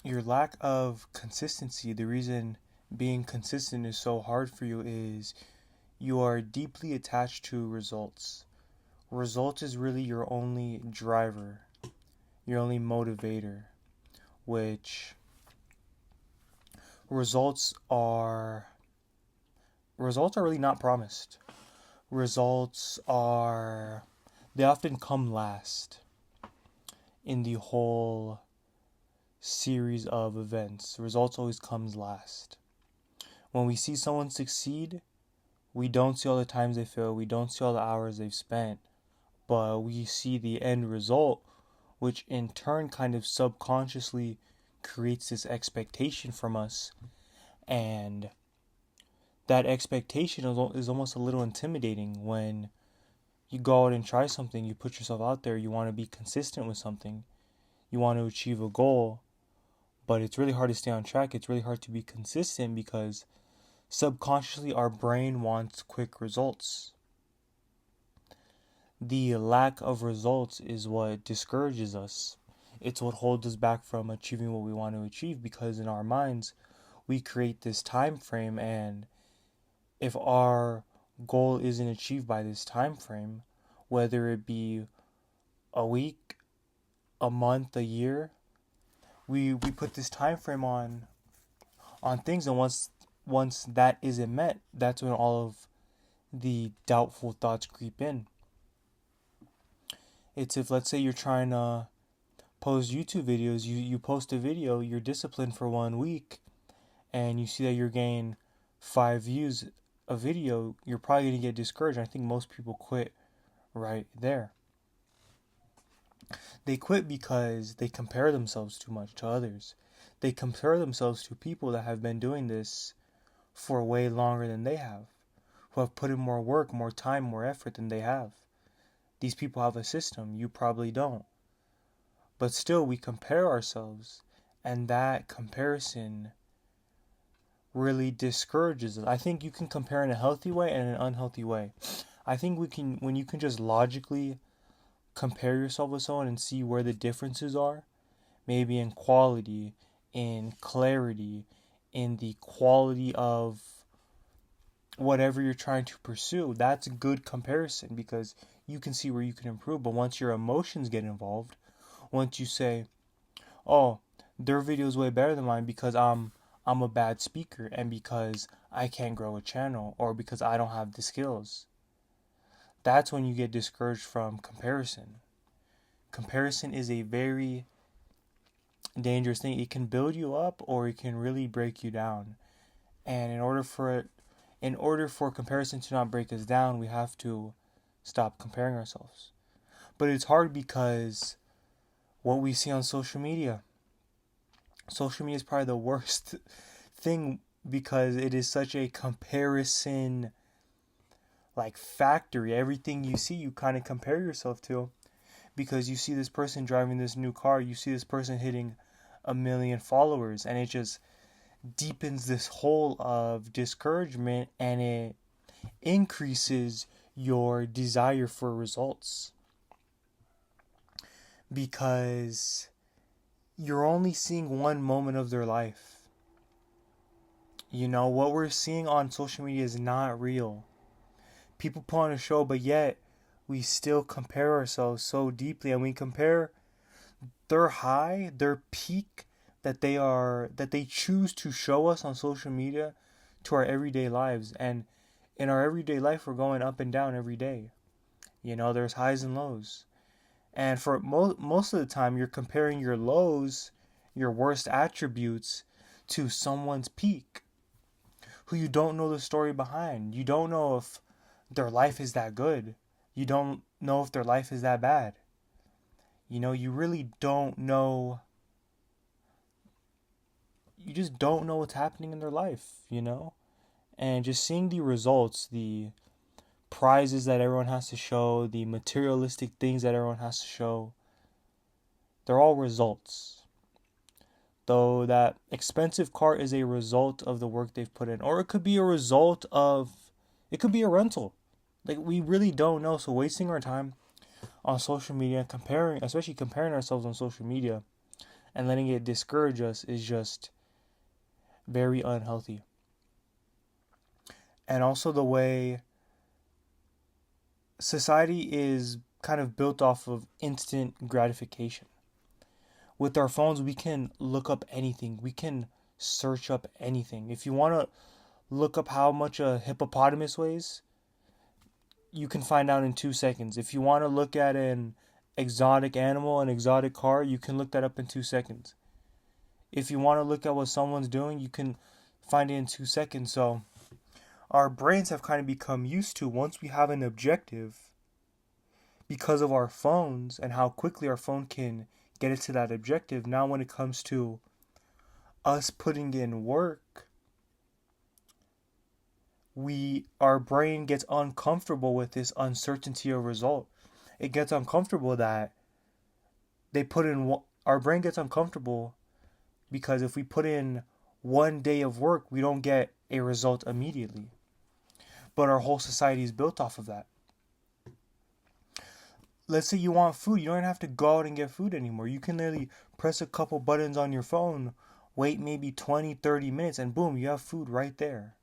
your lack of consistency, the reason being consistent is so hard for you is you are deeply attached to results. Results is really your only driver, your only motivator, which results are results are really not promised. Results are they often come last in the whole series of events. Results always comes last. When we see someone succeed, we don't see all the times they fail, we don't see all the hours they've spent, but we see the end result, which in turn kind of subconsciously creates this expectation from us. And that expectation is almost a little intimidating when you go out and try something, you put yourself out there, you want to be consistent with something, you want to achieve a goal, but it's really hard to stay on track. It's really hard to be consistent because subconsciously our brain wants quick results. The lack of results is what discourages us. It's what holds us back from achieving what we want to achieve because in our minds we create this time frame, and if our goal isn't achieved by this time frame, whether it be a week, a month, a year, we put this time frame on things, and once that isn't met, that's when all of the doubtful thoughts creep in. It's if, let's say, you're trying to post YouTube videos, you post a video, you're disciplined for 1 week, and you see that you're getting 5 views a video, you're probably going to get discouraged. I think most people quit right there. They quit because they compare themselves too much to others. They compare themselves to people that have been doing this for way longer than they have, who have put in more work, more time, more effort than they have. These people have a system, you probably don't. But still, we compare ourselves, and that comparison really discourages us. I think you can compare in a healthy way and an unhealthy way. I think when you can just logically compare yourself with someone and see where the differences are, maybe in quality, in clarity, in the quality of whatever you're trying to pursue, that's a good comparison because you can see where you can improve. But once your emotions get involved, once you say, "Oh, their video is way better than mine because I'm a bad speaker and because I can't grow a channel or because I don't have the skills," that's when you get discouraged from comparison. Comparison is a very dangerous thing. It can build you up or it can really break you down. And in order for comparison to not break us down, we have to stop comparing ourselves. But it's hard because what we see on social media is probably the worst thing because it is such a comparison like factory. Everything you see, you kind of compare yourself to because you see this person driving this new car, you see this person hitting 1 million followers, and it just deepens this hole of discouragement and it increases your desire for results because you're only seeing one moment of their life. You know, what we're seeing on social media is not real. People put on a show, but yet we still compare ourselves so deeply, and we compare their high, their peak that they choose to show us on social media to our everyday lives. And in our everyday life, we're going up and down every day. You know, there's highs and lows. And for most of the time, you're comparing your lows, your worst attributes, to someone's peak, who you don't know the story behind. You don't know if their life is that good. You don't know if their life is that bad. You know, you really don't know. You just don't know what's happening in their life, you know? And just seeing the results, the prizes that everyone has to show, the materialistic things that everyone has to show, they're all results. Though that expensive car is a result of the work they've put in. Or it could be a result of, it could be a rental. Like, we really don't know. So wasting our time on social media, especially comparing ourselves on social media, and letting it discourage us is just very unhealthy. And also the way society is kind of built off of instant gratification. With our phones, we can look up anything. We can search up anything. If you want to look up how much a hippopotamus weighs, you can find out in 2 seconds. If you want to look at an exotic animal, an exotic car, you can look that up in 2 seconds. If you want to look at what someone's doing, you can find it in 2 seconds. So our brains have kind of become used to, once we have an objective, because of our phones and how quickly our phone can get it to that objective. Now when it comes to us putting in work, our brain gets uncomfortable with this uncertainty of result. It gets uncomfortable that our brain gets uncomfortable because if we put in 1 day of work, we don't get a result immediately. But our whole society is built off of that. Let's say you want food. You don't have to go out and get food anymore. You can literally press a couple buttons on your phone, wait maybe 20, 30 minutes, and boom, you have food right there.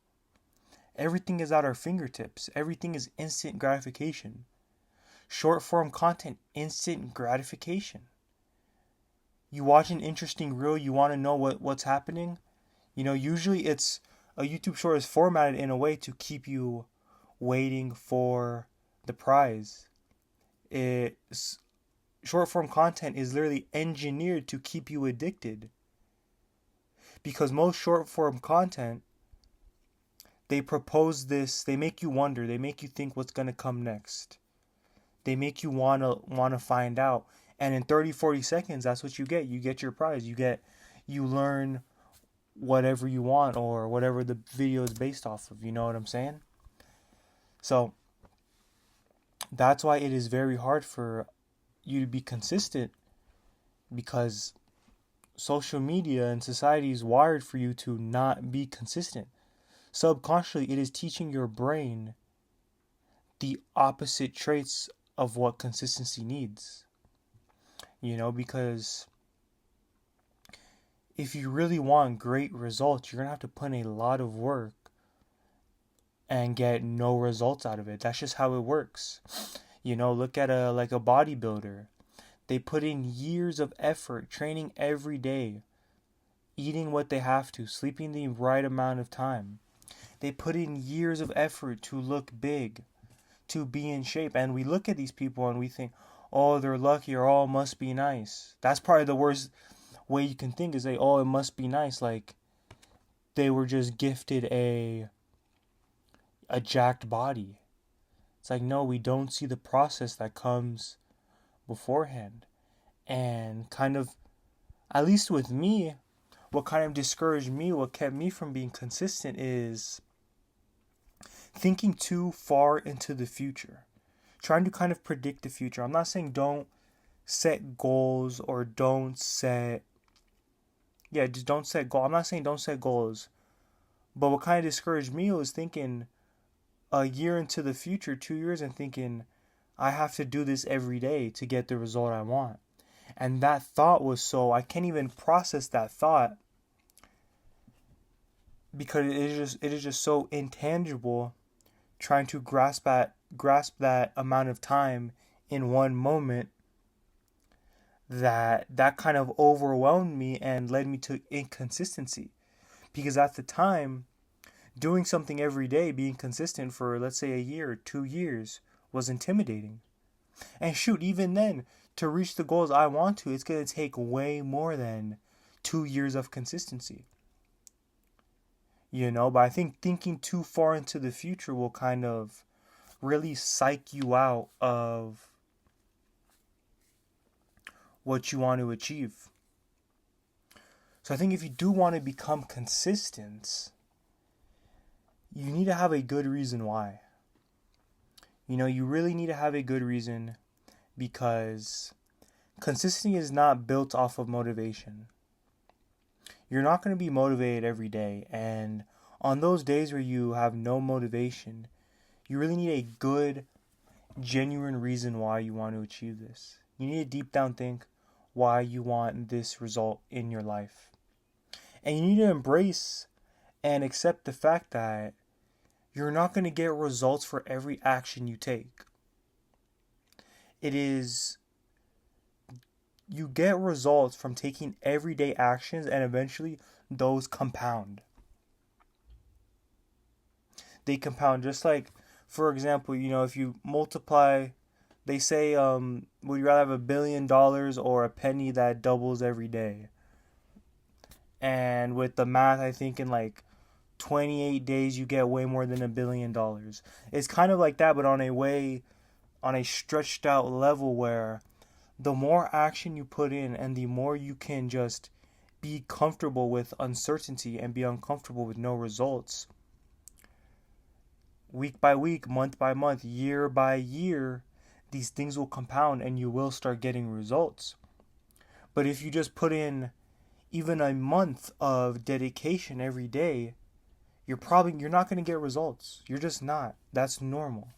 Everything is at our fingertips. Everything is instant gratification. Short form content, instant gratification. You watch an interesting reel, you want to know what's happening. Usually a YouTube short is formatted in a way to keep you waiting for the prize. Short form content is literally engineered to keep you addicted. Because most short form content, they propose this, they make you wonder, they make you think what's going to come next. They make you want to find out. And in 30, 40 seconds, that's what you get. You get your prize. You learn whatever you want or whatever the video is based off of. You know what I'm saying? So that's why it is very hard for you to be consistent, because social media and society is wired for you to not be consistent. Subconsciously, it is teaching your brain the opposite traits of what consistency needs. Because if you really want great results, you're going to have to put in a lot of work and get no results out of it. That's just how it works. Look at a bodybuilder. They put in years of effort, training every day, eating what they have to, sleeping the right amount of time. They put in years of effort to look big, to be in shape. And we look at these people and we think, oh, they're lucky, or oh, it must be nice. That's probably the worst way you can think, is say, oh, it must be nice. Like they were just gifted a jacked body. It's like, no, we don't see the process that comes beforehand. And kind of, at least with me, what kind of discouraged me, what kept me from being consistent, is thinking too far into the future. Trying to kind of predict the future. I'm not saying don't set goals or just don't set goals. I'm not saying don't set goals. But what kind of discouraged me was thinking a year into the future, 2 years, and thinking I have to do this every day to get the result I want. And that thought was I can't even process that thought, because it is just so intangible, trying to grasp that amount of time in one moment, that kind of overwhelmed me and led me to inconsistency. Because at the time, doing something every day, being consistent for, let's say, a year or 2 years, was intimidating. And shoot, even then, to reach the goals I want to, it's going to take way more than 2 years of consistency. But I think thinking too far into the future will kind of really psych you out of what you want to achieve. So I think if you do want to become consistent, you need to have a good reason why. You really need to have a good reason, because consistency is not built off of motivation. You're not going to be motivated every day. And on those days where you have no motivation, you really need a good, genuine reason why you want to achieve this. You need to deep down think, why you want this result in your life. And you need to embrace and accept the fact that you're not going to get results for every action you take. It is, you get results from taking everyday actions, and eventually those compound. They compound just like, for example, if you multiply, they say, would you rather have $1 billion or a penny that doubles every day? And with the math, I think in like 28 days, you get way more than $1 billion. It's kind of like that, but on a stretched out level where the more action you put in and the more you can just be comfortable with uncertainty and be uncomfortable with no results, week by week, month by month, year by year, these things will compound and you will start getting results. But if you just put in even a month of dedication every day, you're not going to get results. You're just not. That's normal.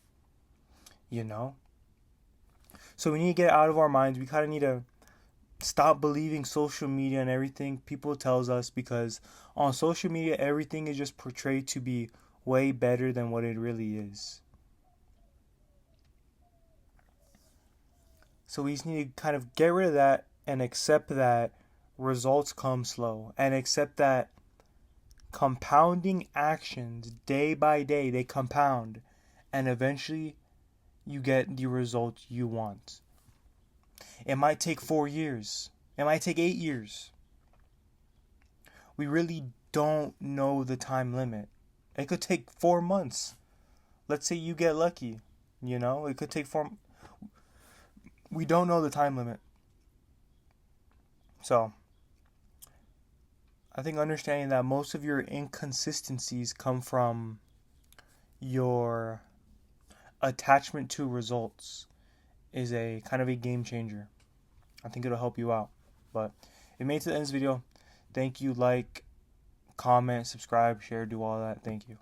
So we need to get out of our minds. We kind of need to stop believing social media and everything people tells us, because on social media everything is just portrayed to be way better than what it really is. So we just need to kind of get rid of that and accept that results come slow, and accept that compounding actions day by day, they compound, and eventually you get the results you want. It might take 4 years. It might take 8 years. We really don't know the time limit. It could take 4 months. Let's say you get lucky. It could take 4. We don't know the time limit. So, I think understanding that most of your inconsistencies come from your attachment to results is a kind of a game changer. I think it'll help you out. But if you made it to the end of this video, thank you. Like, comment, subscribe, share, do all that. Thank you.